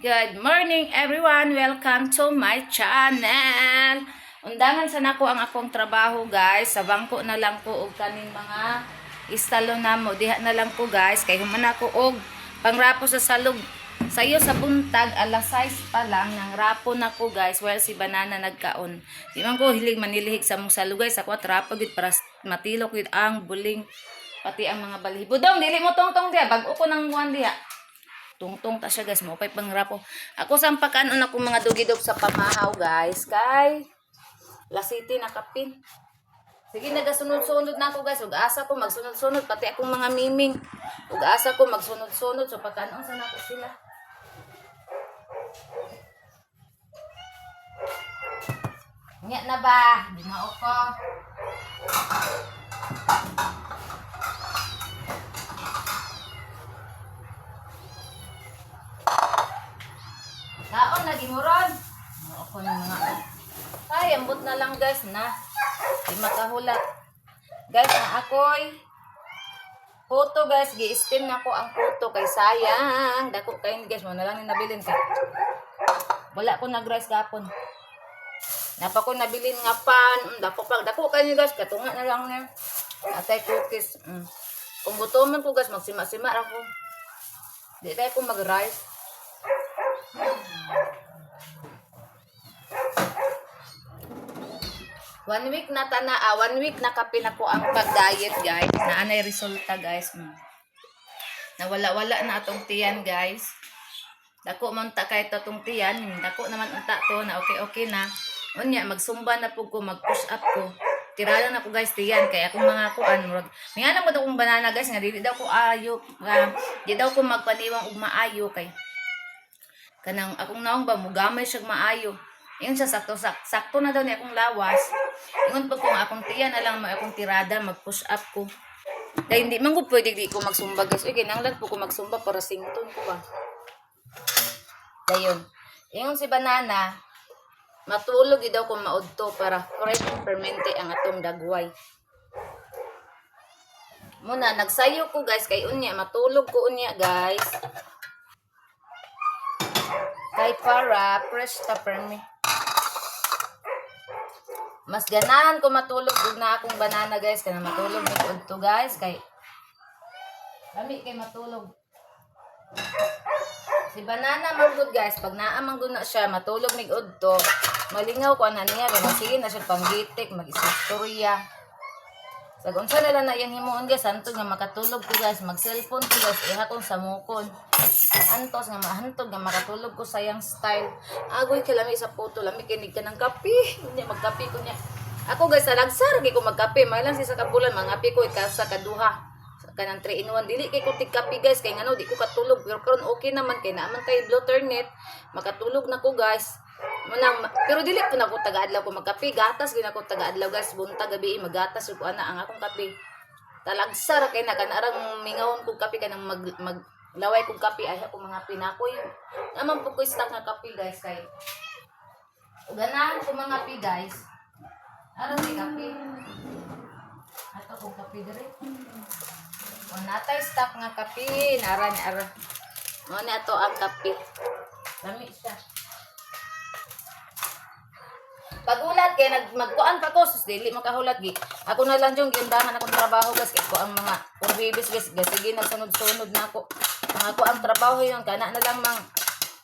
Good morning everyone! Welcome to my channel! Undangan sa nako ang akong trabaho guys. Sa bangko na lang ko og kaning mga istalo na mo. Diha na lang ko guys. Kay human ako og pangrapo sa salog. Sayo sa buntag, alas 6 pa lang nang rapo na ko guys. Well, si Banana nagkaon. Di man ko hilig manilihig sa mong salog guys. Ako trapo gid para matilok gid ang buling pati ang mga balibo. Dong, dili mo tong diha. Bag-o ko nang kuan diha. Tungtong ta siya guys, mo pay pangrapo. Ako sampakan una kong mga dugidog sa pamahaw guys, kay La City nakapin. Sige, nagasunod-sunod na ako guys. Ug asa ko magsunod-sunod pati akong mga miming. Ug asa ko magsunod-sunod so pagkanon sa nako sila. Nya na ba? Di mao ko. Kaon lagi mo ron. Ako ng mga ay, ambot na lang guys na. Di makahulat. Guys, na ako'y photo guys. Gi-steam na ko ang photo kay sayang. Dako kayo guys. Mo na lang nabilin ka. Wala ko nag-rice gapon. Napa ko nabilin nga pan. Dako kayo guys. Katunga na lang niya. Atay cookies. Kung gutoman ko guys, magsima-sima ako. Di tayo ko mag-rice. 1 week na 1 week na kapin ako ang pag-diet guys. Na anay resulta guys. Nawala-wala na atong tiyan guys. Dako man ta kay atong tiyan. Dako naman unta to na okay na. Unya magsumba na po ko, mag-push up ko. Tirada na po guys tiyan kay akong mga kuan. May ana mo daw kong banana guys nga dili daw ko ayo. Di daw ko magpaniwang og maayo kay kanang akong naong ba mugamay siya maayo. Ingon siya sakto na daw ni akong lawas. Ingon pa ko nga akong tiyan na lang akong tirada mag-push up ko. Dahil hindi man ko pwede di ko magsumba guys. Uy, kinanglan po ko magsumba para sington ko ba. Dayon. Ingon si Banana, matulog daw ko maudto para fresh fermente ang atong dagway. Muna nagsayo ko guys kay unya matulog ko unya guys. Kay para fresh ta permi. Mas ganahan ko matulog ug na akong banana guys kana matulog ni udto guys kay lami kay matulog. Si Banana manggod guys pag naa manggod na siya matulog ni udto malingaw ko ana niya kay sige na siya panggitik mag-istorya. Sag unsa na lang na yang himuon guys antog nga makatulog ko guys mag-cellphone ko guys ihatong sa mukon. Antos nga mahantog nga makatulog ko sayang style. Agoy kalami sa photo lami kinig ka ng kape. Nya magkape ko niya. Ako guys salagsar gi ko magkape. May lang sa kabulan mangapi ko ikaw sa kaduha. Kanang 3 in 1 dili kay ko tig kape guys kay ngano di ko katulog pero karon okay naman kay naaman tay bloater net. Makatulog na ko guys. Manang pero dili ko na ko taga-adlaw ko magkape. Gatas gyud ako taga-adlaw guys. Buntag gabi magatas ko ana ang akong kape. Talagsar kay na kanarang mingawon ko kape kanang mag laway kong kape ay ako mga pinakoy. Naman po ko stock nga kape guys kay. Ug ganahan ko mga kape guys. Ano si kape? Ato kong kape dire. O natay stock nga kape, nara ni ara. Mo ni ato ang kape. Lami siya. Pagulat kay magkuan pa ko sus dili makahulat gi. Ako na lang yung gindahan akong trabaho guys kay ko ang mga kurbibis guys. Sige nagsunod-sunod na ako. Mga ko ang trabaho yon kana na lang mang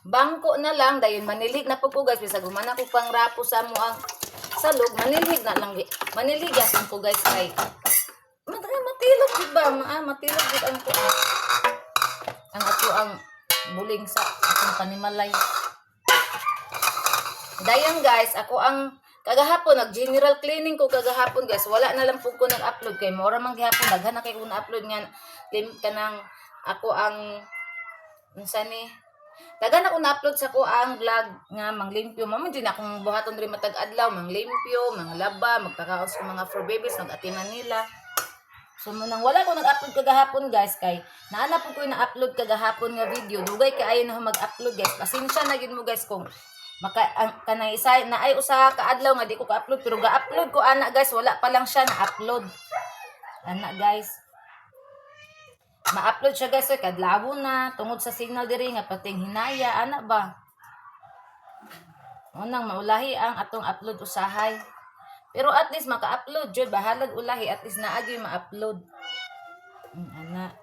bangko na lang dayon manilig na po ko guys bisag humana ko pang rapo sa mo ang salog manilig na lang maniligasan ko guys kay matilog di ba matilog gid ang ko ang ato ang buling sa akong panimalay. Dayon guys ako ang kagahapon nag general cleaning ko kagahapon guys wala na lang po ko nag-upload kay mora man gihapon daghan na kay ko na-upload nga kanang ako ang unsa ni dagan ako na-upload sa ko ang vlog nga manglimpyo mamo din akong buhaton diri matag adlaw manglimpyo manglaba magpakaos ko mga for babies nag-atinan nila so munang wala ko nag-upload kagahapon guys kay naana po ko na-upload kagahapon nga video dugay kay ayon na mag-upload guys pasensya na gid mo guys kung kanay isa na ay usa ka adlaw nga di ko ka-upload pero ga-upload ko ana guys wala pa lang siya na-upload ana guys. ma-upload siya guys oy kadlawo na tungod sa signal diri nga pating hinaya ana ba. Unang maulahi ang atong upload usahay. Pero at least maka-upload jud bahalag ulahi at least naagi ma-upload. Ana.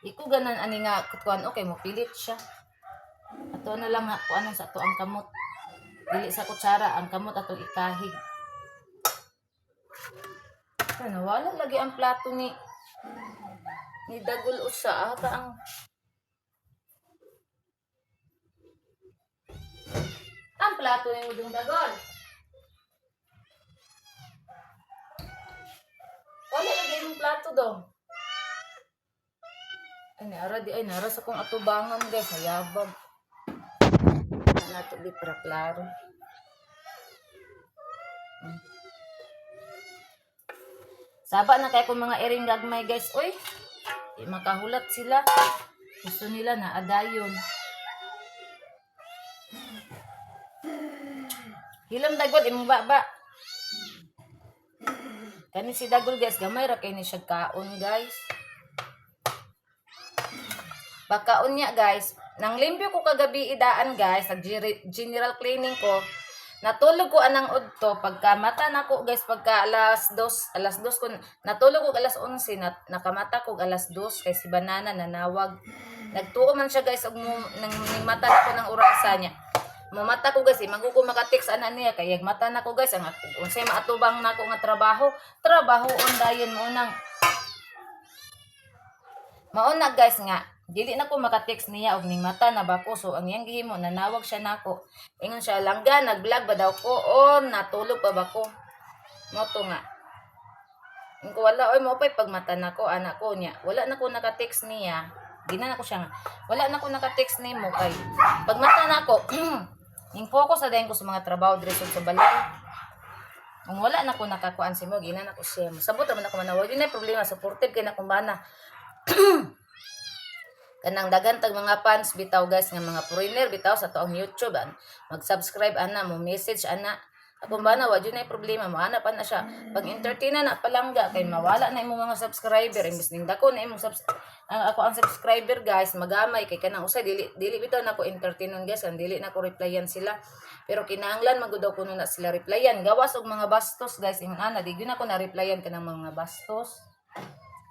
Iko ganan ani nga kuan okay mo pilit siya. Ato na lang nga kuan sa ato ang kamot. Dili sa kutsara ang kamot atong ikahig. Ano wala lagi ang plato ni dagol usa ata ang plato ni mudong dagol. Wala lagi yung plato do. Ay nara sa kong atubangan guys, hayabag. Nato di para klaro. Saba na kay kung mga iring gagmay guys, oy. Makahulat sila. Gusto nila na adayon. Hilam dagol imong baba. Kani si dagol guys, gamay ra kay ni siya kaon guys. Pagkaon niya guys, nang limpyo ko kagabi idaan guys, nag general cleaning ko. Natulog ko anang udto pagka mata nako guys pagka alas 2 ko natulog ko alas 11 nakamata ko alas 2 kay si banana nanawag. Nagtuo man siya guys og nang mata nako ng orasa niya. Mamata ko guys maguko maka-text ana niya kay mata nako guys ang unsay maatubang nako nga trabaho dayon mauna guys nga dili na ko maka-text niya og ning mata na bako so ang iyang gihimo nanawag siya nako ingon siya langga nag-vlog ba daw ko o natulog pa ba ko mo to nga ko wala oy mo pay pag mata nako anak ko niya wala na ko naka-text niya gina na ko siya nga wala na ko naka-text nimo kay pag mata nako ning focus sa dayon ko sa mga trabaho diri sa balay kung wala na ko nakakuan si mo gina na ko siya sabot man ako manawag yun ay problema supportive kay na kumbana kanang dagan tag mga fans bitaw guys nga mga foreigner bitaw sa toong YouTube mag-subscribe ana mo message ana ako ba na wa jud nay problema mo ana pa na siya pag entertain na palangga kay mawala na imong mga subscriber imbes ning dako na imong ako ang subscriber guys magamay kay kanang usay dili bitaw nako entertainon guys ang dili nako replyan sila pero kinahanglan magud daw kuno na sila replyan gawas og mga bastos guys ingon ana di gyud nako na replyan kanang mga bastos.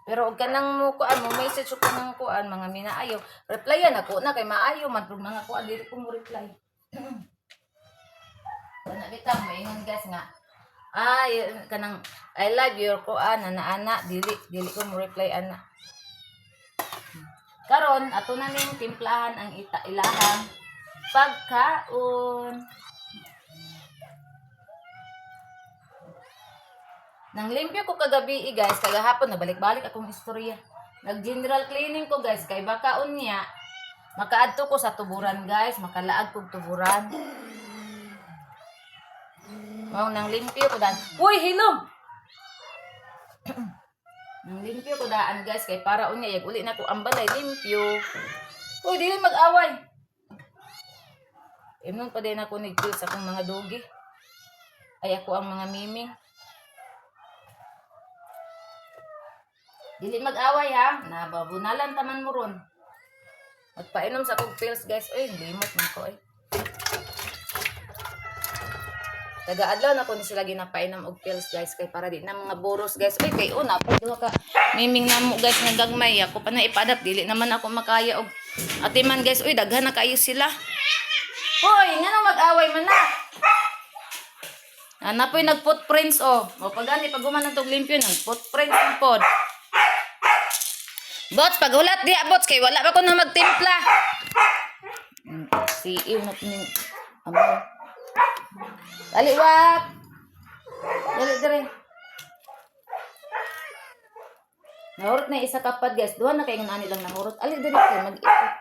Pero og kanang mo kuan mo message ko kanang kuan mga minaayo replyan ako na kay maayo man pud mga kuan dili ko mo reply. Ana bitaw maingon guys nga kanang I love your kuan ana dili ko mo reply ana. Karon ato na ning timplahan ang ilahang pagkaon. Nang limpyo ko kagabi guys, kagahapon na balik-balik akong istorya. Nag-general cleaning ko guys, kay bakaon niya. Makaadto ko sa tuburan guys, makalaag kog tuburan. Nang limpyo ko daan. Uy, hilom! Nang limpyo ko daan guys, kay para unya, uli na ko ang balay, limpyo. Uy, dili mag-away. Imnon pa din ako nag-kill sa akong mga dogi. Ay ako ang mga miming. Dili mag-away ha, nababunalan taman mo ron. Magpainom sa kog pills guys, oy, limot man ko eh. Taga-adlaw na ko ni sila ginapainom og pills guys, kay para di na mga boros guys. Oy, kay una pa duha ka miming namo guys nga gagmay ako pa na ipadap dili naman ako makaya og atiman guys. Oy, daghan na kayo sila. Hoy, ngano mag-away man na? Ana po'y nag-footprints o pagani pag gumanan tog limpyo nang footprints pod. Bots, paghulat diya, bots, kay wala pa ko na magtimpla. Si Iw na pining, Daliwat! Dali, dali. Nahurot na isa kapad, guys. Duha na kayo nani lang nahurot. Ali, dali kayo, mag-ikot.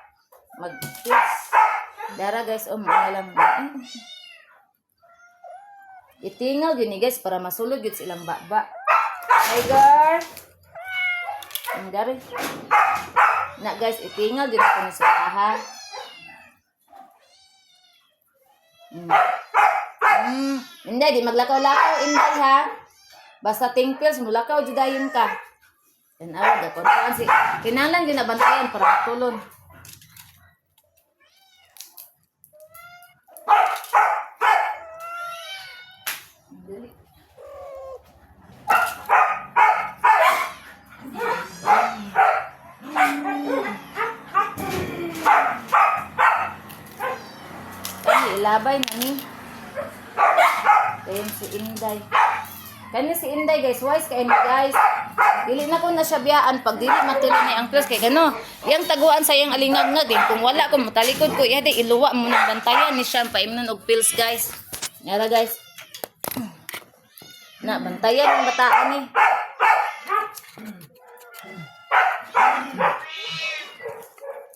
Mag-kiss. Dara, guys, mga lang. Itingal yun, guys, para masulog yun silang baba. Hi, girl! Dari. Na guys, itingal din ako ni sa ha. Hindi, di maglakaw-lakaw, Inday ha. Basta tingpils, mulakaw, judayon ka. Tanawa, dapat si kinahanglan ginabantayan para matulon. Ay, ilabay na ni. Kaya si Inday. Kani si Inday guys, wise kay ni guys. Dili na ko na siya biyaan pag dili matuloy ni ang plus kay gano. Yang taguan sa yang alingag din kung wala ko matalikod ko iya di iluwa mo nang bantayan ni siya paimnon og pills guys. Yara guys. Na bantayan ang bataan ni.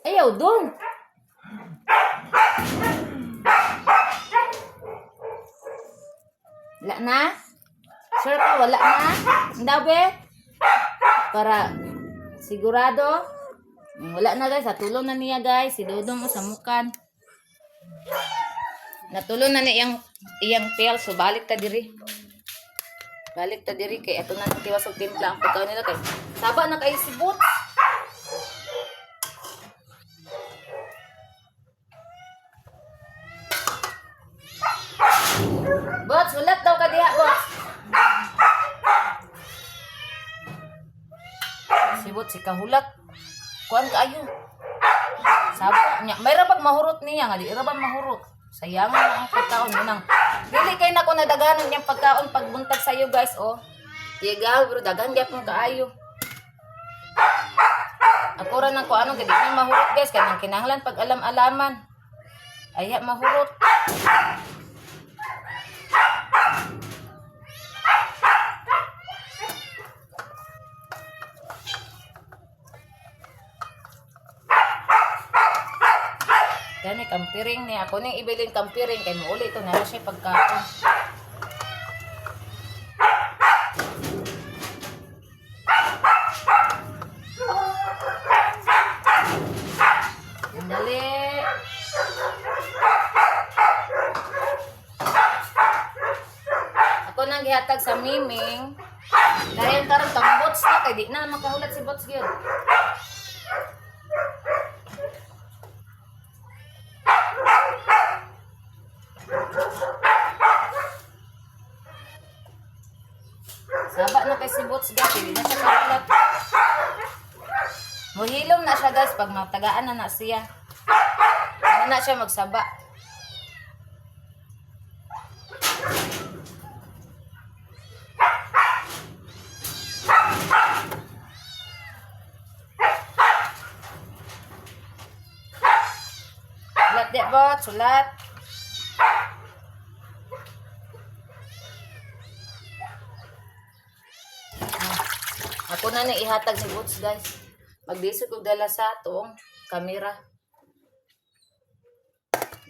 Ayaw dun. Wala na? Sure ka, wala na? Hindi be? Para sigurado. Wala na guys, natulong na niya guys. Si Dodong mo sa mukan. Natulong na niya iyang tail. So balik ta diri. Balik ta diri kay ato na tiwas og timpla ang pagkaon nila kay saba na kay sibot. Bots, ulat daw ka diha, bots. Sibot si kahulat. Kuan kaayo. Saba nya, may rabag mahurot niya nga di rabag mahurot. Sayangan na ang pagkaon mo nang. Dili kay nako nadaganon yang pagkaon pagbuntag sayo guys, oh. Tigaw bro dagan gyapon kaayo. Ako ra nang kuano gid ni mahurot guys kay nang kinahanglan pag alam-alaman. Aya mahurot. Yan ay kampiring niya. Ako nang ibilin kampiring kay mauli ito na siya pagkaon. Dali. Ako nang gihatag sa Miming. Dahil karon tang bots na kay di na makahulat si bots gyud. Saba na kay si bots guys, hindi na siya kahulat. Muhilom na siya guys pag matagaan na siya. Hindi na siya magsaba. Sulat di bot, sulat. Ako na nang ihatag si bots guys. Magdisod ko dala sa toong kamera.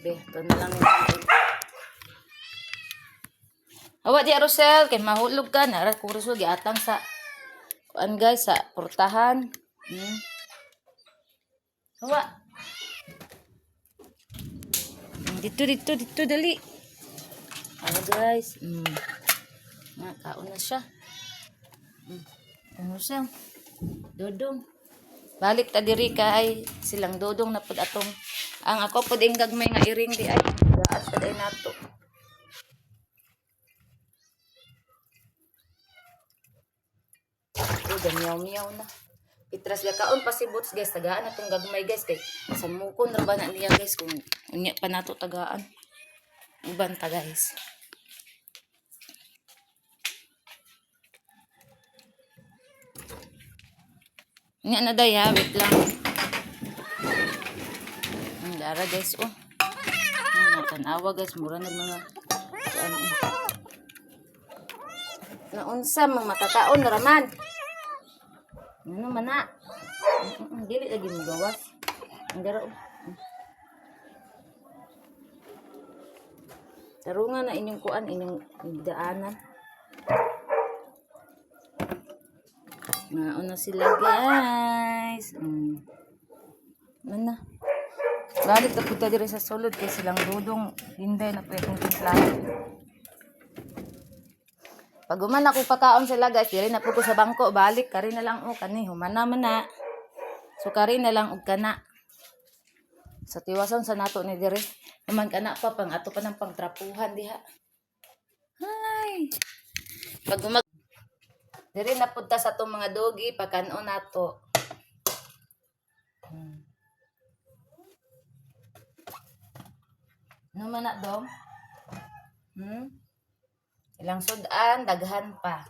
Be, ito na lang yung awa di Rosel, kay mahulog ka na. Kung Rosel, giatang sa kuan guys, sa portahan. Awa. Dito, dali. Awa guys. Kaon na siya. Rosel, Dodong. Balik ta diri kay silang Dodong na pud atong ang ako pud ing gagmay nga iring di ay daat pud ay nato. Miyaw na. Itras ya kaon pa si bots guys, tagaan na tong gagmay guys kay sa mukon ra ba na niya guys kung unya pa nato tagaan. Uban ta guys. Nga na day ha, wait lang. Ang dara guys, oh. Tanawa guys, mura na mga naunsa mga matataon na raman. Ano man na? Dili lagi mo gawas. Ang dara, oh. Tarungan na inyong kuan, inyong daanan. Nauna sila guys. Mana? Balik ta kita diri sa sulod kay silang Dodong Hinday na pwedeng timplahan. Pag human ako pakaon sila guys, diri na po ko sa bangko, balik kari na lang o kani humana man na. So kari na lang og kana. Sa tiwason sa nato ni diri. Human kana pa pang ato pa ng pagtrapuhan diha. Hay. Pag diri na punta sa tong mga dogi pagkanon nato. Ano man na dong? Ilang sudan, daghan pa.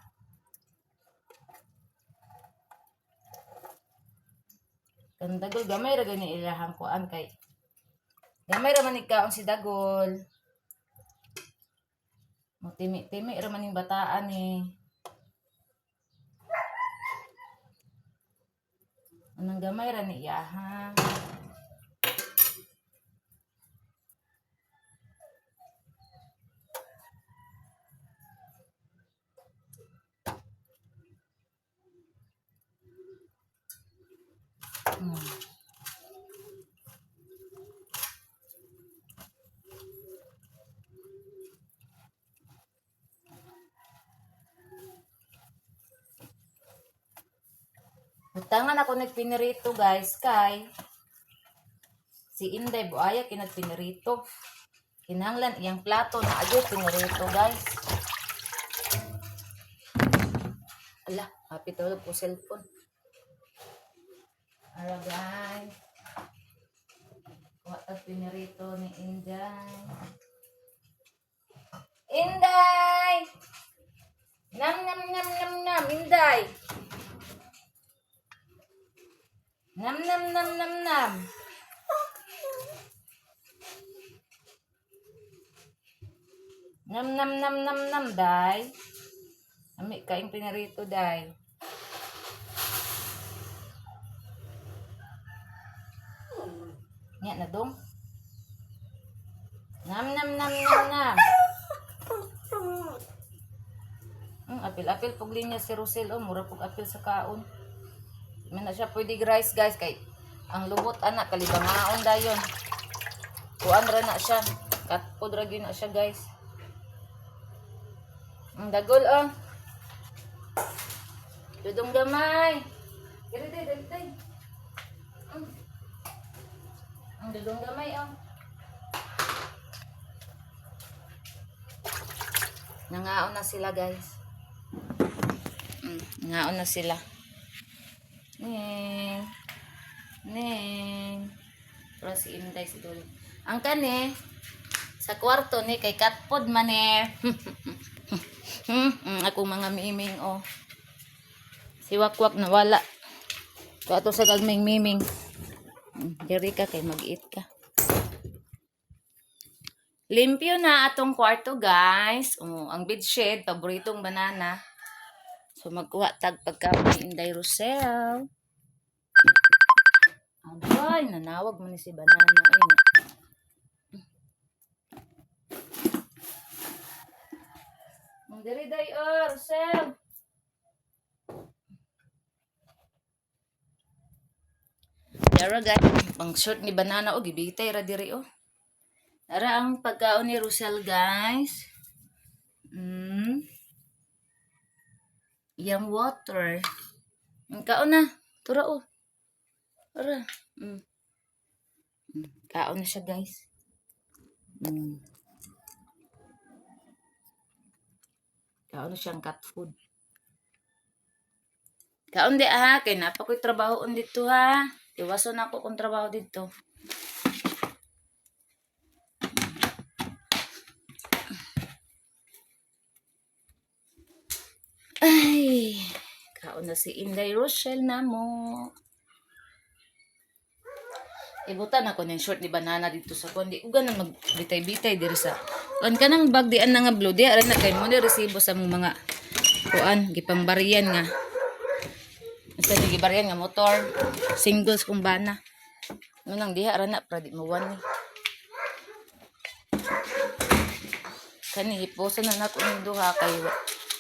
Kan dagol gamay ra gani ilahang kuan kay. Gamay ra man ikaon si dagol. Mo timi-timi ra man ning bataan ni. Anang gamay ra ni iya ha. Butangan ako nagpinirito guys kay si Inday Buaya kinagpinirito. Kinahanglan iyang plato na agad pinirito guys. Ala, happy tulog ko cellphone. Ara guys. Kuha tag pinirito ni Inday. Inday! Nam nam nam nam nam Inday. Nam nam nam nam nam. Nam nam nam nam nam day. Ami kaing pinarito day. Nya na dong. Nam nam nam nam nam. Apil-apil pug linya si Rosel oh, mura pug apil sa kaon. Man na siya pwede rice guys kay ang lubot anak kalibangaon dayon. Kuan ra na siya. Katpod ra gyud na siya guys. Ang dagol oh. Dudong gamay. Dili dili. Ang dudong gamay oh. Nangaon na sila guys. Nangaon na sila. Neng. Pero si Inday si Dol. Ang kani sa kwarto ni kay katpod man ako mga miming oh. Si Wakwak na wala. Kato sa gagming miming. Diri ka kay mag-eat ka. Limpyo na atong kwarto guys. Ang bedsheet paboritong banana. So magkuha tag pagkaon ni Inday Rosel. Ay, nanawag mo ni si banana. Ay, na. Diri day Rosel. Dara guys, pang short ni banana o gibitay ra diri oh. Dara ang pagkaon ni Rosel guys. Yang water. Kaon na. Tura oh. Tura. Kaon na siya guys. Kaon na siyang cat food. Kaon di ha. Kaya napa ko'y trabaho dito ha. Iwason ako kung trabaho dito. Ay. Kaon na si Inday Rosel na mo. Ibutan ako ng short ni banana dito sa kundi. Kung ganun magbitay-bitay diri sa. Kuan ka nang bag dian na nga blue. Di aran na kayo mo ni resibo sa mga kuan. Gipangbarian nga. Basta gibarian nga motor. Singles kung bana. Ngunang diha aran na. Pra di mo wan ni. Kani hiposo na nato ng duha kayo.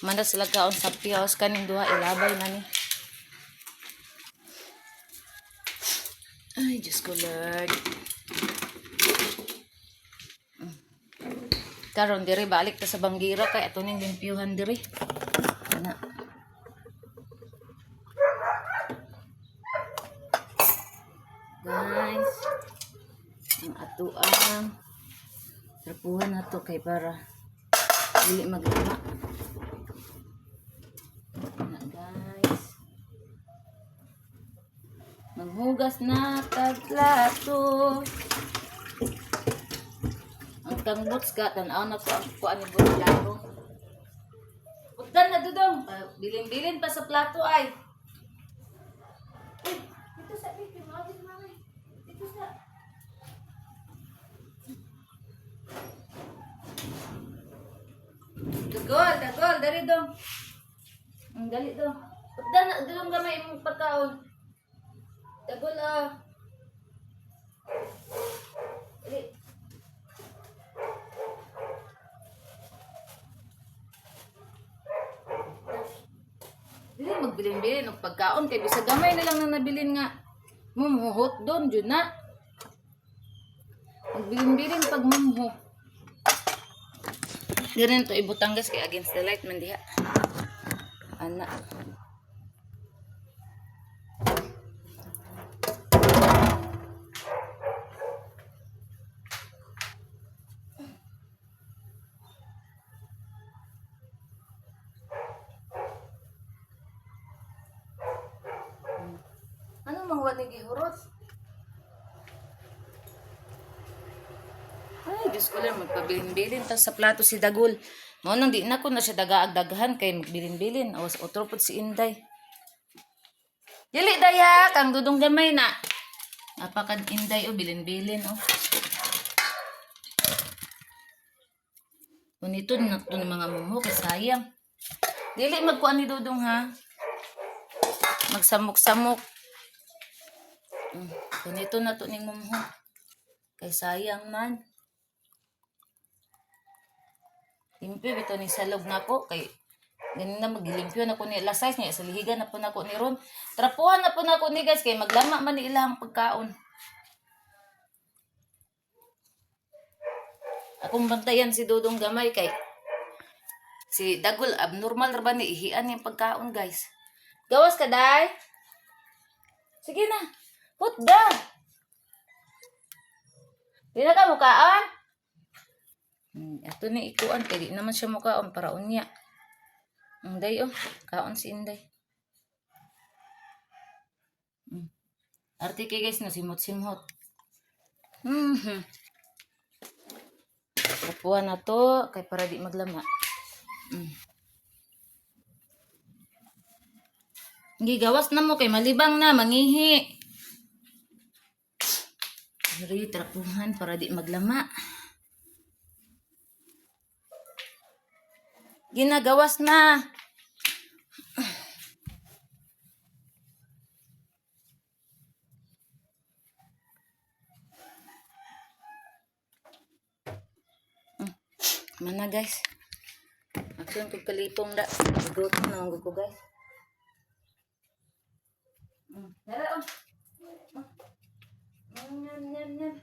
Manda sila kaon sa piyaos kaning duha ilabay na ni. Ay, Diyos ko Lord. Karon diri balik ta sa banggira kay ato ning limpyuhan diri. ato ang trapuhan na to kay para dili maglama. Na guys. Maghugas na tag plato. Ang tangbots ka, tanaw na ko ang kuan ni plato. Pagdan na dudong. Bilin-bilin pa sa plato ay. Dito sa dito, mami. Dito sa. Dagol, dari dong. Ang dali dong. Pagdan na dudong gamay mong pagkaon. Dagol ah. Dali. Dili magbilin-bilin og pagkaon kay bisag gamay na lang na nabilin nga. Mumuhot doon jud na. Magbilin-bilin pag mumuhot. Ganun to ibutang gas kay against the light man diha. Ana. Ano mangwa ni gihurot? Ay, Diyos ko lang, magpabilin-bilin. Tapos sa plato si Dagul. Mo nang di na ko na siya dagaag-daghan kay magbilin-bilin. O, utropod si Inday. Dili, daya! Kang dudong gamay na. Napakad Inday, o, bilin-bilin, o. Kunito na ito ng mga mumo, kay sayang. Dili, magkuhan ni Dudong, ha? Magsamok-samok. Kunito na ito ng mumo. Kay sayang man. Limpyo bito ni salog na ko kay ganin na maglimpyo na ko ni lasay niya sa lihigan na po na ko ni ron. Trapuhan na po na ko ni guys kay maglama man ni ilang pagkaon. Akong bantayan si Dudong gamay kay si Dagul abnormal ra ba ni ihian yung pagkaon guys. Gawas ka day. Sige na. Put da. Di na ka mukaan? Ito ni ikuan kay di naman siya mukaon para unya. Inday oh, kaon si Inday. Arte kay guys no simot-simot. Tapuan na to kay para di maglama. Gigawas na mo kay malibang na mangihi. Diri trapuhan para di maglama. Ginagawas na. Mana guys. Action kog kalipong da. Gutom na ang ko guys. Dara on. Nyam nyam nyam.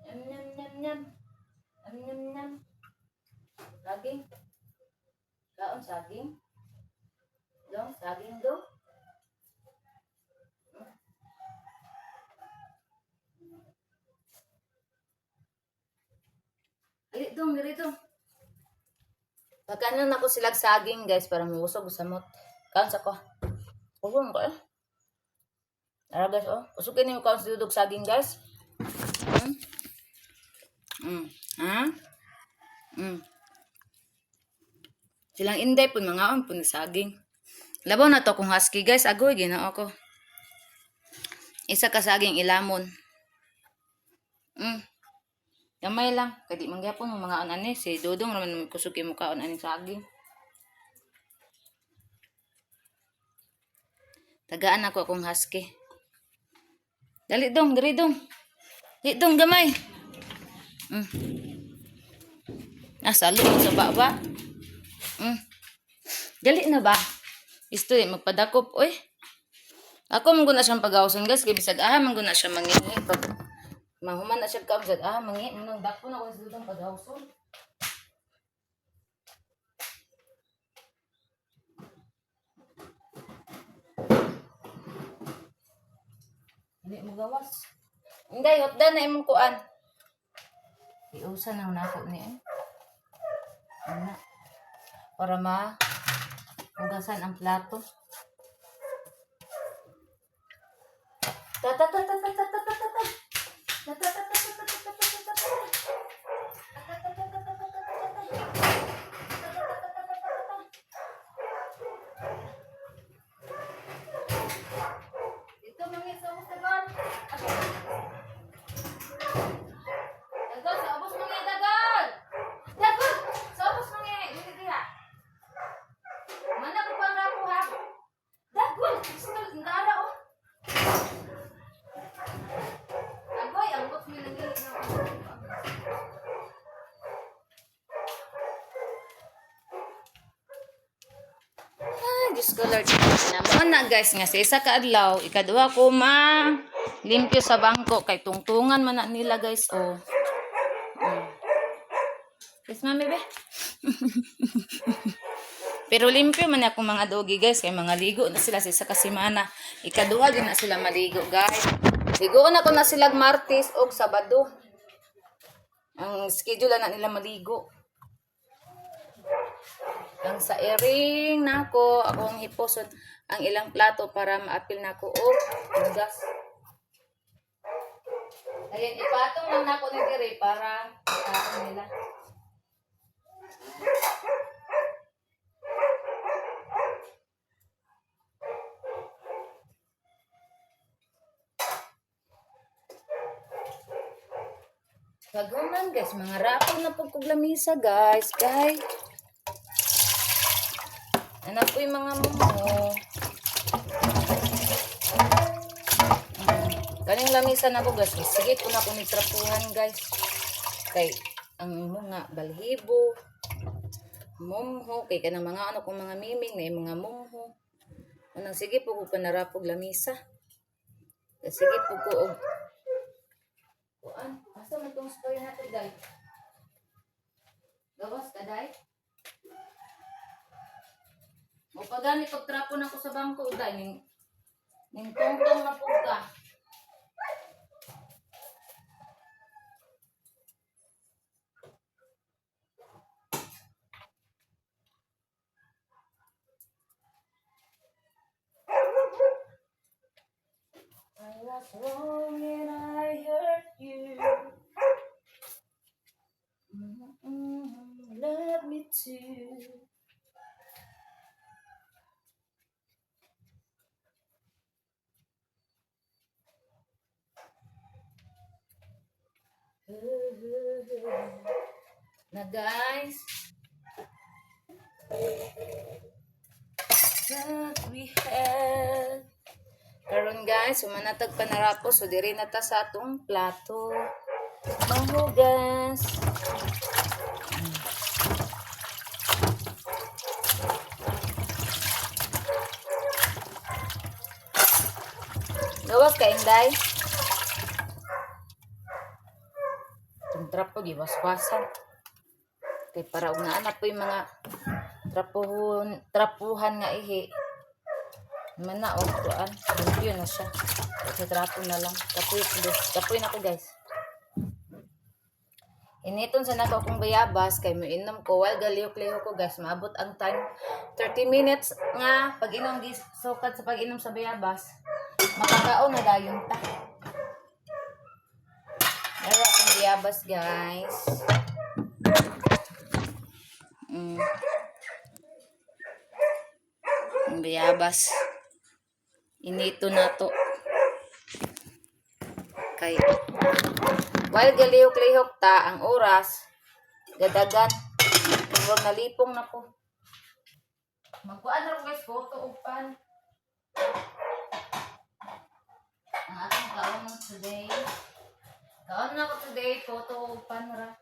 Nyam nyam nyam nyam. Nyam nyam. Saging. Kaon saging. Dong saging do. Dito. Pagkanan ako silag saging guys para mausog sa mot. Kaon sa ko. Usog ko eh. Tara guys oh. Usugin niyo kaon sa dudog saging guys. Silang Inday pun mangaon pun saging. Labaw na to kung husky guys. Agoy ginao ko. Isa ka saging ilamon. Gamay lang. Kadi mangyapon mga ani si Dudong naman kusog kay mukaon ani saging. Tagaan ako akong husky. Dali dong, diri dong. Di dong gamay. Asalo sa baba. Dali na ba? Isto magpadakop oy. Ako man guna siyang pagawson guys kay bisag man guna siya mangingi pag mahuman na siya kaamsad mangi munang dako na ko sa dudong pagawson. Hindi mo gawas. Hindi, hotdan na imong kuan. Iusan na nako ni ana para hugasan ang plato. Ito mga sa dagan. Dagan sa ubos mga dagan. Dagan sa ubos mga dili diha. Mana ko pang rapo ha. Dagan gusto ndara oh. Agoy ang ubos mi lagi na. Diyos ko Lord. Naman na guys nga sa isa ka adlaw, ikaduha ko limpyo sa bangko kay tungtungan man na nila guys oh. Yes mami be. Pero limpyo man ako mga dogi guys kay mga ligo na sila sa isa ka semana. Ikaduha din na sila maligo guys. Ligo na ko na sila Martes o Sabado. Ang schedule na nila maligo. Ang sa iring nako akong hiposod ang ilang plato para maapil nako og hugas. Ayan ipatong lang nako ni dire para kaon nila. Kagunan guys, mga rapo na pagkuglamisa guys, kay ano po yung mga mumo. Kaning lamisan ako guys. Sige ko na kung trapuhan guys. Kay ang mga balhibo. Mumho. Kay kanang mga ano kung mga miming na yung mga mumho. Anong sige po ko panarapog lamisa. Kay sige po ko og kuan. Asa mo itong story natin guys? Gawas ka day? O pagani pagtrapo na ko sa bangko uday ning tongtong na pud ka. I was wrong and I hurt you. Love me too. Na guys, that we had karon guys, sumanatag panarapos so diri na ta sa atong plato mahugas. Gawas ka inday. Trapo giwas-wasan kay para og naanap po yung mga trapuhan nga ihi man na og kuan limpyo na siya kasi trapo na lang kapoy na ko guys. Initon sa nako akong bayabas kay moinom ko while galihok-lihok ko guys maabot ang time 30 minutes nga pag-inom sukad sa pag-inom sa bayabas makakaon na dayon ta. Meron akong bayabas guys. Ang bayabas. Inito na to. Kay while galihok-lihok ta ang oras dadagan. Pero nalipong na ko. Magkuan na rin guys photo upan. Ang ating kaon today. Kaon na ko today, photo panra.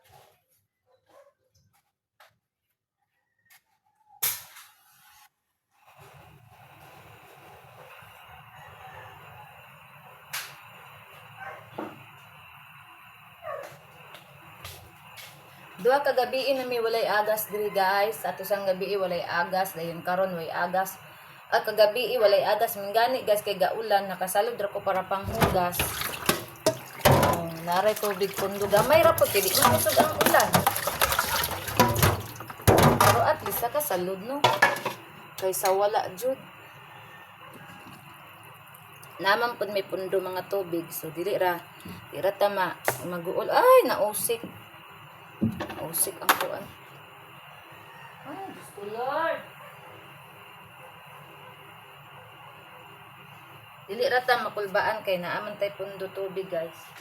Duha ka gabi na mi walay agas diri guys. Ato sang gabi walay agas, dayon karon way agas. At kagabi walay agas mingani guys kay gaulan nakasalod ra ko para panghugas. Naray tubig pundo. Gamay ra po, dili makusog ang ulan. Pero at least ka salud, no? Kaysa wala, jud. Naman po may pundo mga tubig. So, dili ra tama. Mag-uol. Ay, nausik. Nausik ang kuan. Ay, Diyos ko, Lord. Dili ra ta makulbaan kay naaman tay pundo tubig, guys.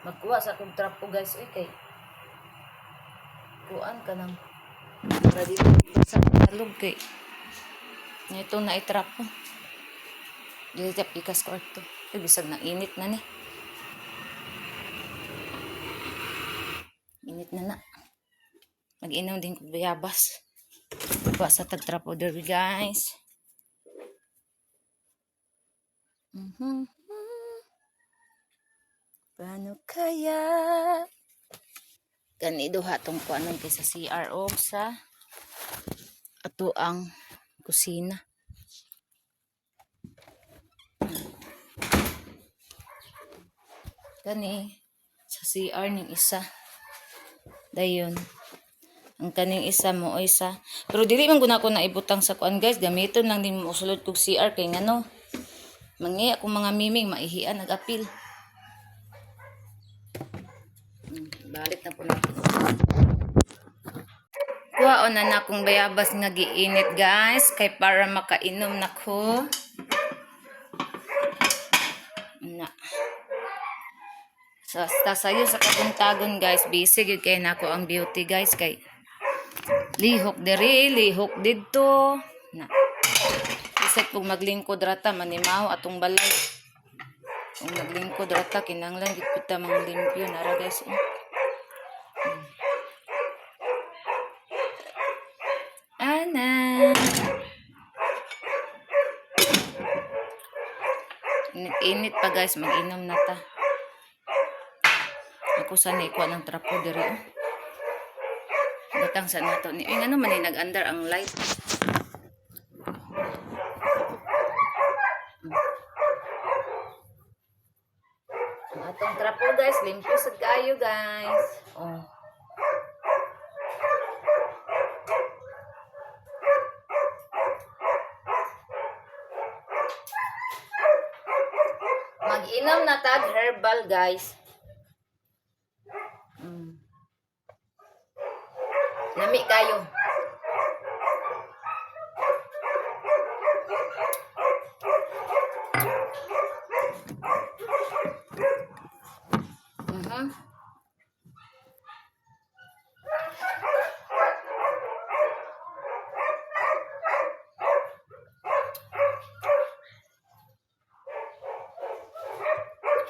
Magkuha sa akong trapo, guys. Uy, kay kuan ka nang para dito sa talog kay ito na itrapo. Dili tap ikas ko ito. Ay, bisag na init na ni. Init na na. Mag-inaw din ko bayabas. Kuha sa tagtrapo derby, guys. Paano kaya? Ganido hatong kuanon kay sa CR o sa ato ang kusina. Kani sa CR ning isa. Dayon. Ang kaning isa mo o isa. Pero dili man guna ko na ibutang sa kuan, guys. Gamiton lang din mo usulod kog CR kay ngano. Mangi akong mga miming maihian nag-apil. Balik na po natin. Kuhaon na na akong bayabas nga giinit, guys. Kay para makainom na ko. Na. So, sayo sa kabuntagon, guys. Busy gyud kay nako ang beauty, guys. Kay lihok diri, lihok didto. Na. Isip kung maglingkod rata, manimaw atong balay. Kung maglingkod rata, kinanglan gipita mang limpyo. Nara, guys. Ana. Init pa, guys. Mag-inom na ta. Ako sana ikuha ng trapo diri. Batang sa nato ni. Ay, ano man nag-under ang light. Ang atong trapo, guys. Limpyo sad kayo, guys. Oh. Mag-inom na tag herbal, guys. Lami kayo.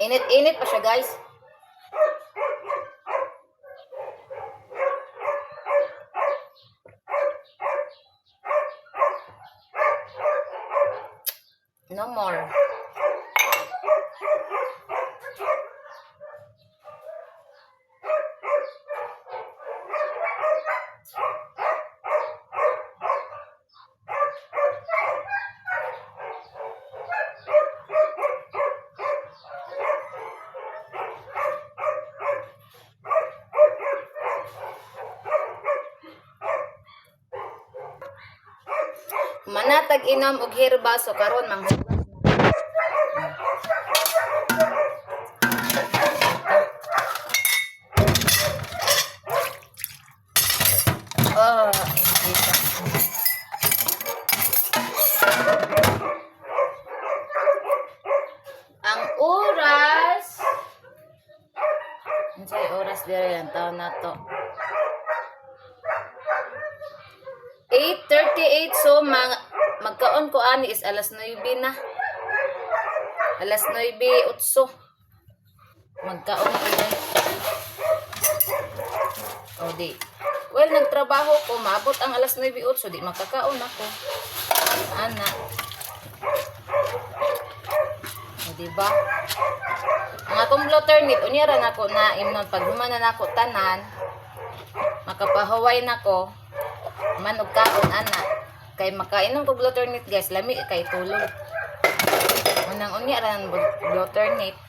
Init-init pa siya, guys. No more. Manatag inom og herbal so karon mang ang oras unsay oras dire ang taon nato 8:38 so magkaon ko ani is alas 9 na. Alas 9:08. Magkaon ko dyan. O di. Well, nagtrabaho ko. Maabot ang alas 9:08. So di makakaon ako. Ana. O diba? Ang akong blotter nit. Unyara na ko na imnon. Pag humanan ako tanan. Makapahaway na ko. Manog kaon ana. Kay makainom ko blotter nit guys. Lami kay tulog. Unang unya ran alternate.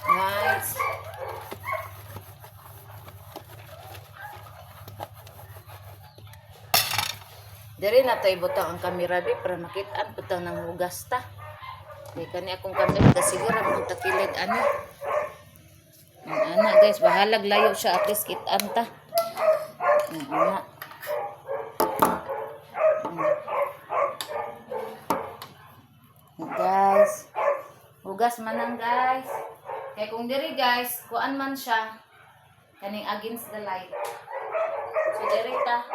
Guys. Dari na tayo butang ang kamera di para makitaan putang ng hugas ta. Di kani akong kamera kasiguro kung takilid ani. Ana guys, bahalag layo siya at least kitaan ta. Ana. Guys, hugas manang guys. Kaya kung diri guys, kuan man siya kaning against the light. So diri ta.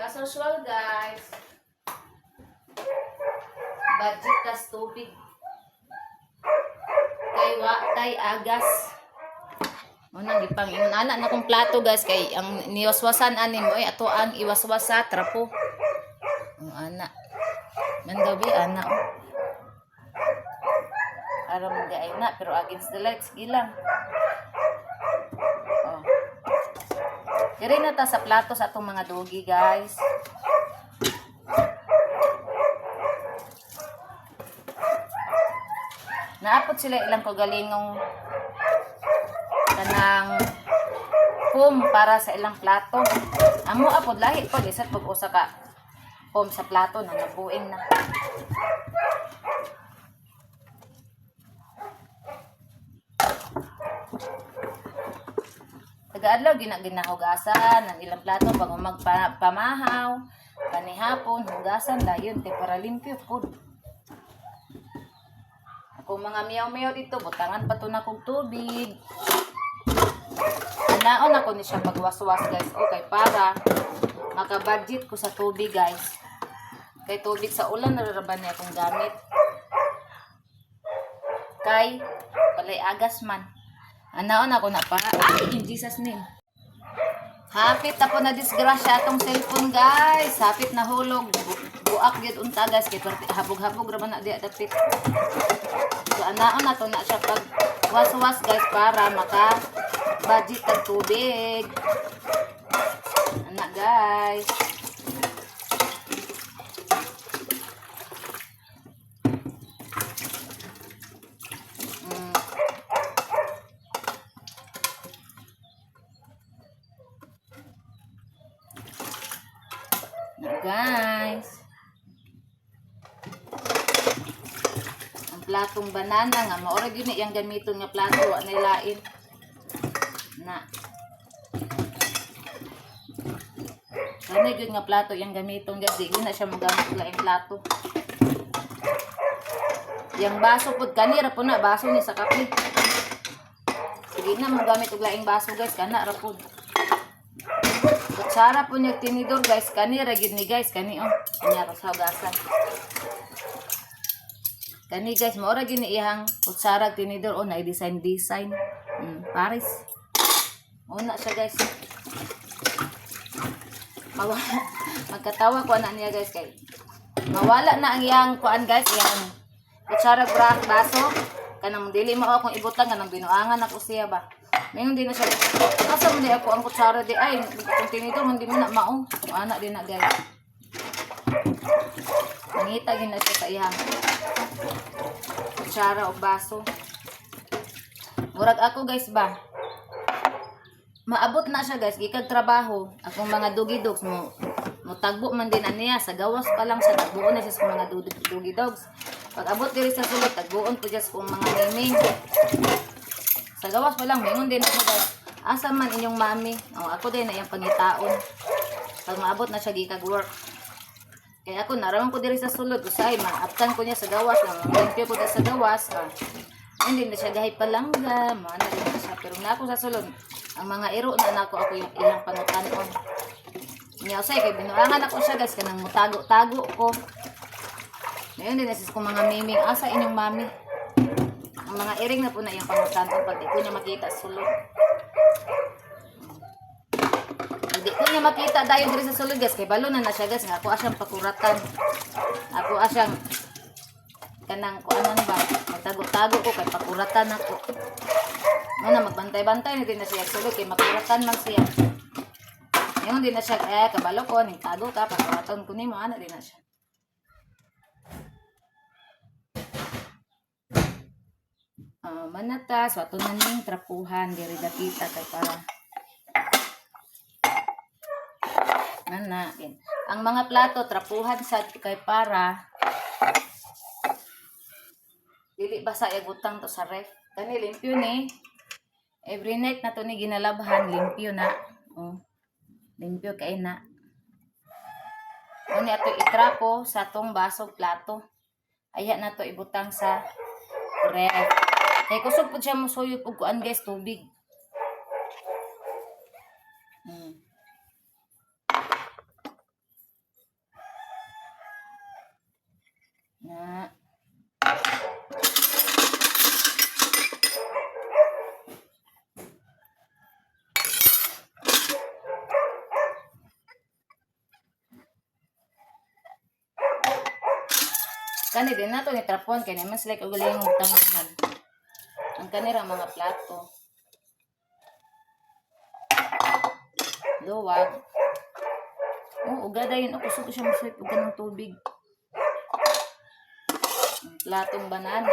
As usual guys, budget tas tubig kay agas unang gipang-ingon ana na kong plato guys kay ang niwaswasan ani mo ay ato ang iwaswas sa trapo ang ana man gabi ana aram gay na pero against the lights gilang Diri na ta sa plato sa atong mga dogi, guys. Naapot sila ilang kagalingong kanang foam para sa ilang plato. Amo apod lahi po isat pag usa ka foam sa plato na nabuing na. Taga-adlaw ginahugasan ang ilang plato bago magpamahaw, kanihapon hugasan dayon kay para limpyo pud. Ako mga miyaw-miyaw dito butangan pa to na kog tubig. Anaon ako ni siya pagwaswas guys. Okay para maka-budget ko sa tubig guys. Kay tubig sa ulan nararaban niya akong gamit. Kay palay agas man. Anaon ako na pa. Ay, in Jesus name. Hapit ako na disgrasya atong cellphone guys. Hapit na hulog. Buak gyud unta guys kay habog-habog ra man na di dapit. So anaon na to na siya pag was-was guys para maka budget ang tubig. Ana guys. Guys, ang platong banana nga maura gyud ni yang gamiton nga plato wa nay lain na kani gyud nga plato yang gamiton guys di na siya magamit laing plato yang baso pud kani ra pud na baso ni sa kape sige na magamit og laing baso guys kana ra pud. Kutsara po niya tinidor guys. Kani ragid ni guys. Kani oh. Kanya sa hugasan. Kani guys. Maura gini ihang kutsara tinidor. Oh, na-design. Paris. Una siya guys. Magkatawa ko na niya guys. Kay mawala na ang iyang kuan guys. Iyang kutsara baso. Kanang dili mo akong ibutang. Kanang binuangan ako siya ba. Ngayon din na siya. Asa mo di ako ang kutsara di ay kung tinidor hindi mo na mao. Anak din na guys. Nangita gid na siya sa iyang kutsara o baso. Murag ako guys ba. maabot na siya guys, gikag trabaho. Akong mga dugi dogs mo tagbo man din aniya sa gawas pa lang sa tagbuon na siya sa mga dugi dogs. Pag abot diri sa sulod tagbuon po just kung mga miming. Sa gawas pa lang mingon din ako guys. Asa man inyong mami? O ako din na iyang pangitaon. Pag maabot na siya gikag work. Kaya ako naramang ko diri sa sulod usay maaptan ko niya sa gawas lang. Limpyo ko na sa gawas. Hindi na siya gahit palangga, mana din na siya. Pero na ako sa sulod, ang mga iro na nako ako yung ilang panutanon. Niya usay kay binuangan ako siya guys kanang mutago-tago ko. Ngayon din nasis ko mga miming asa inyong mami. Ang mga iring na po na yung panutanon pag di ko niya makita sa sulod. Hindi ko niya makita dayon diri sa sulod guys kay balo na siya guys nga ako asyang pakuratan. Ako asyang kanang kuanan ba magtago-tago ko kay pakuratan ako. Ano magbantay-bantay na din na siya sulod kay makuratan man siya. Ngayon din na siya kabalo ko ning tago ka pakuratan ko nimo ana din na siya. Manata so ato na ning trapuhan diri dakita kay para din. Ang mga plato trapuhan sad kay para dili basa igutang to sa ref. Kani limpyo ni. Every night na to ni ginalabhan limpyo na. Oh. Limpyo kay na. Ani ato itrapo sa tong baso plato. Aya na to ibutang sa ref. Kay kusog pud siya mosuyo og kuan guys tubig. Na kani din na to ni trapon kay naman sila kagaling og tanganan. Ang kanira mga plato. Luwag. Uga dayon ako kusog siya mosuyo og kanang tubig. Platong banana.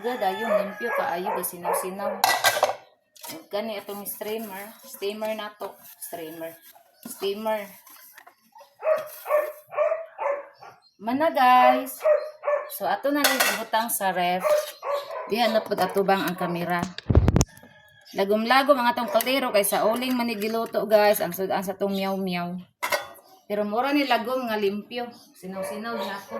Uga dayon limpyo kaayo gasinaw-sinaw. Kani atong steamer na to, steamer. Mana guys. So ato na lang ibutang sa ref. Diha na pud atubang ang kamera. Lagom-lagom ang atong kaldero kay sa uling manigiluto guys ang sudan sa tong miyaw-miyaw. Pero mura ni lagom nga limpyo. Sinaw-sinaw na ako.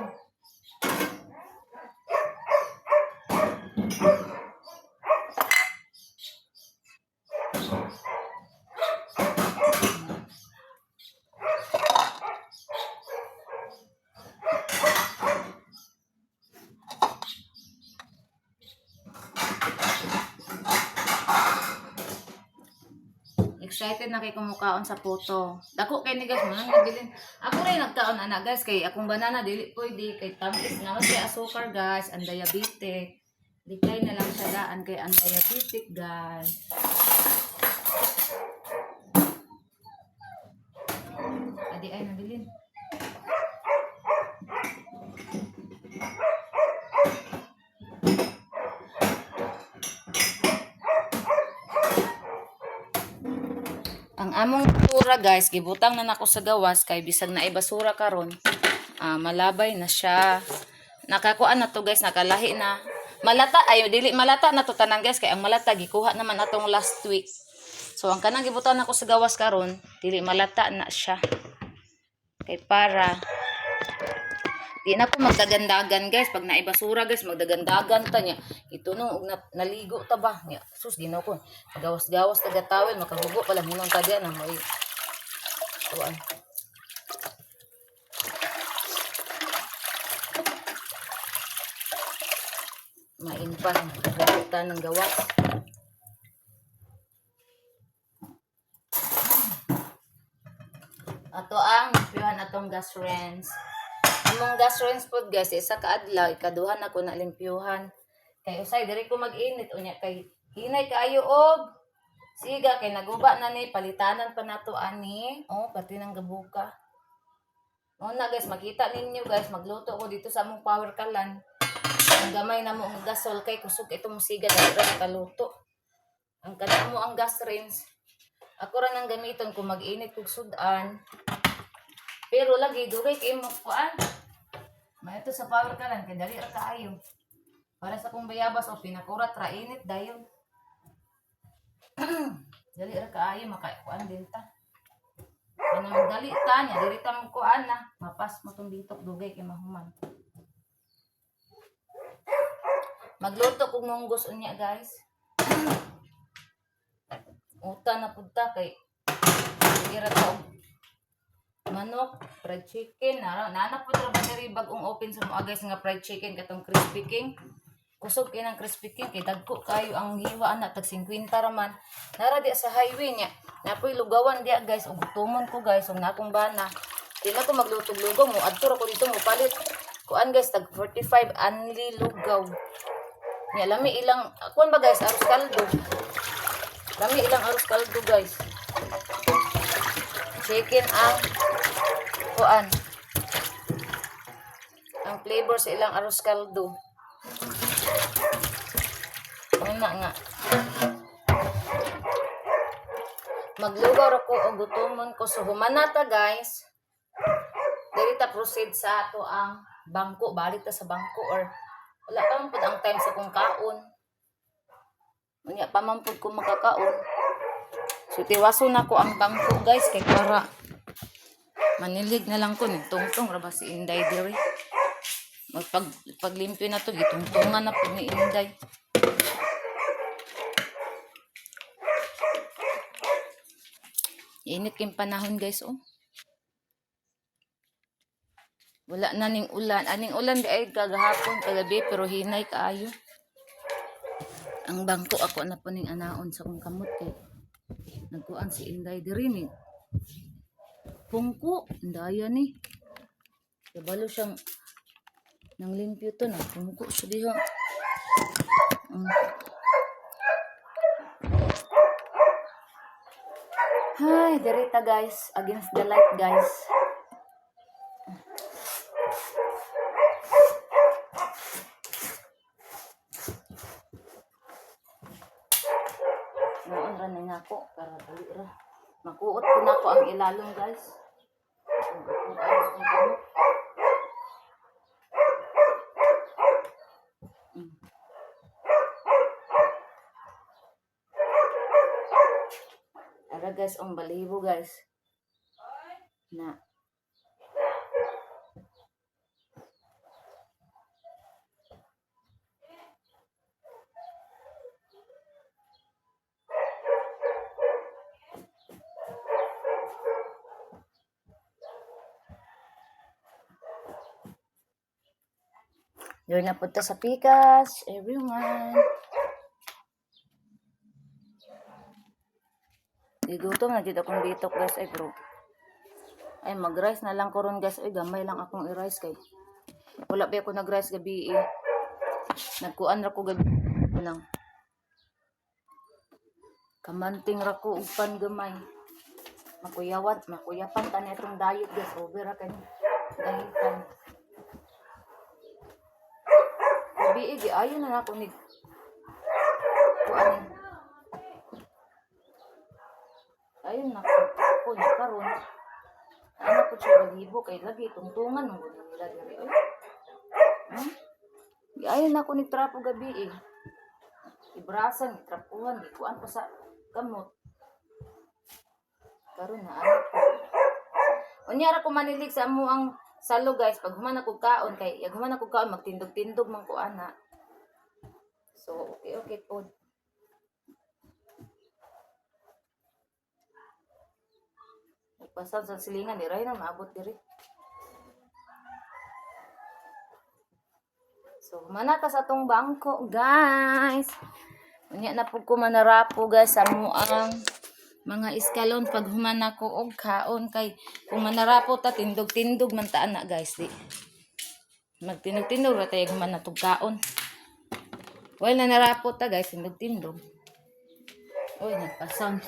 Excited na kay kumukaon sa photo. Dako kay ni guys man nabilin. Ako rin nagkaon ana guys kay akong banana dili pwede kay tamis nga mas kay asukar guys, ang diabetic. Di kay na lang siya daan kay ang diabetic guys. Adi ay nabilin. Ang among basura guys, gibutang na nako sa gawas kay bisag na ibasura karon. Malabay na siya. Nakakuan na to guys, nakalahi na. Malata ayo dili malata na to tanan guys kay ang malata gikuha naman atong last week. So ang kanang gibutang nako sa gawas karon, dili malata na siya. Kay para di na ko magdagandagan guys pag naibasura guys magdagandagan ta niya ito no naligo ta ba niya sus ginaw ko gawas-gawas tagatawin makahugo pala hinong ta diyan may tuan maimpas ta ng gawas ato ang limpyuhan atong gas rinse. Among gas rinse pod guys isa ka adlaw ikaduhan ako na limpyuhan kay usay diri ko mag-init unya kay hinay kaayo og siga kay naguba na ni palitanan pa nato ani pati nang gabuka na guys makita ninyo guys magluto ko dito sa among power kalan Ang gamay na mo ang gasol kay kusog itong musiga dahil ra kaluto. Ang kada mo ang gas rinse. Ako ra nang gamiton kung mag-init kog sudan. Pero lagi dugay kay mo kuan. May ito sa power ka lang kay dali ra kaayo. Para sa kung bayabas o pinakurat ra init dayon. Dali ra kaayo makakuan din ta. Kaya magdali ta niya, diri ta mo kuan na. Mapas mo tong bitok dugay kay mahuman. Magluto kog munggos unya guys. Uta na pudta kay ira ta manok, fried chicken, nana pud ra ba diri bag-ong open sa mga guys nga fried chicken katong crispy king. Kusog kay ng crispy king kay dagko kayo ang hiwa ana tag 50 ra man. Nara di sa highway niya. Napoy lugawan dia guys ug gutomon ko guys ug nakong bana. Di na ko magluto-lugaw mo adto ra ko dito mo palit. Kuan guys tag 45 anli lugaw. Nya lami ilang kuan ba guys arroz kaldo. Lami ilang arroz kaldo guys. Chicken ang kuan. Ang flavor sa ilang arroz kaldo. Una nga. Maglugaw ra ko og gutomon ko so humanata guys. Dili ta proceed sa ato ang bangko, balik ta sa bangko or wala pa man pud ang time sa kong kaon. Unya pa man pud ko makakaon. So tiwaso na ko ang bangko guys kay para manilig na lang ko ni tungtong ra ba si Inday diri. Paglimpyo na to gitungtungan na pud ni Inday. Init kayong panahon guys oh. Wala na ning ulan. Aning ulan di ay kagahapon kagabi pero hinay kaayo. Ang bangko ako na po ning anaon sa kong kamot kay nagkuan si Inday diri ni. Pungko, ndaya ni. Kabalo siyang nang limpyo to na pungko siya diha. Hi, dirita guys, against the light guys. Noon ra na ako para dali ra. Makuot ko na ako ang ilalong guys. Ara guys, ang balibo guys. Na. Doon na punta sa pikas, everyone. Igutom na dito akong bitok guys ay bro. Ay mag-rice na lang ko ron guys. Ay gamay lang akong i-rice kay. Wala pa ako nag-rice gabi eh. Nagkuan ra ko gabi lang. Kamanting ra ko ug pan gamay. Makuyapan ta netong diet guys. Over ra kay. Dahitan. Gabi eh ayon na ako ni kuan. Ayun na ko na karon. Ano po siya balibo kay lagi tungtungan mo nila diri. Ayun na ko ni trapo gabi eh. Ibrasan trapuhan di kuan pa sa kamot. Karon na ano ko. Unya ra ko manilig sa amo ang salo guys pag human ako kaon kay yag human ako kaon magtindog-tindog man ko ana. So okay po. Pasal sa silingan, di rin na maabot diri. So, mana ka sa tong bangko, guys. Unya na po ko manarapo, guys, sa muang mga iskalon pag humana ko og kaon kay kung manarapo ta tindog-tindog man ta ana, guys, di. Magtindog-tindog ra tayo humana tog kaon. Well, na narapo ta, guys, tindog-tindog. Oy, nagpa-sound.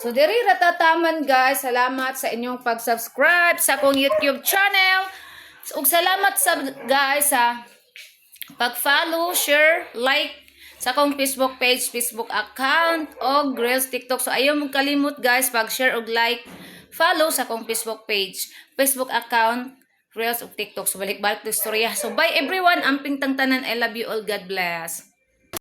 So, diri ratataman guys. Salamat sa inyong pag-subscribe sa akong YouTube channel. Ug salamat sa guys sa pag-follow, share, like sa akong Facebook page, Facebook account o Reels TikTok. So ayaw mong kalimot guys pag-share ug like, follow sa akong Facebook page, Facebook account, Reels ug TikTok. So balik-balik to istorya. So bye everyone, amping tangtanan. I love you all. God bless.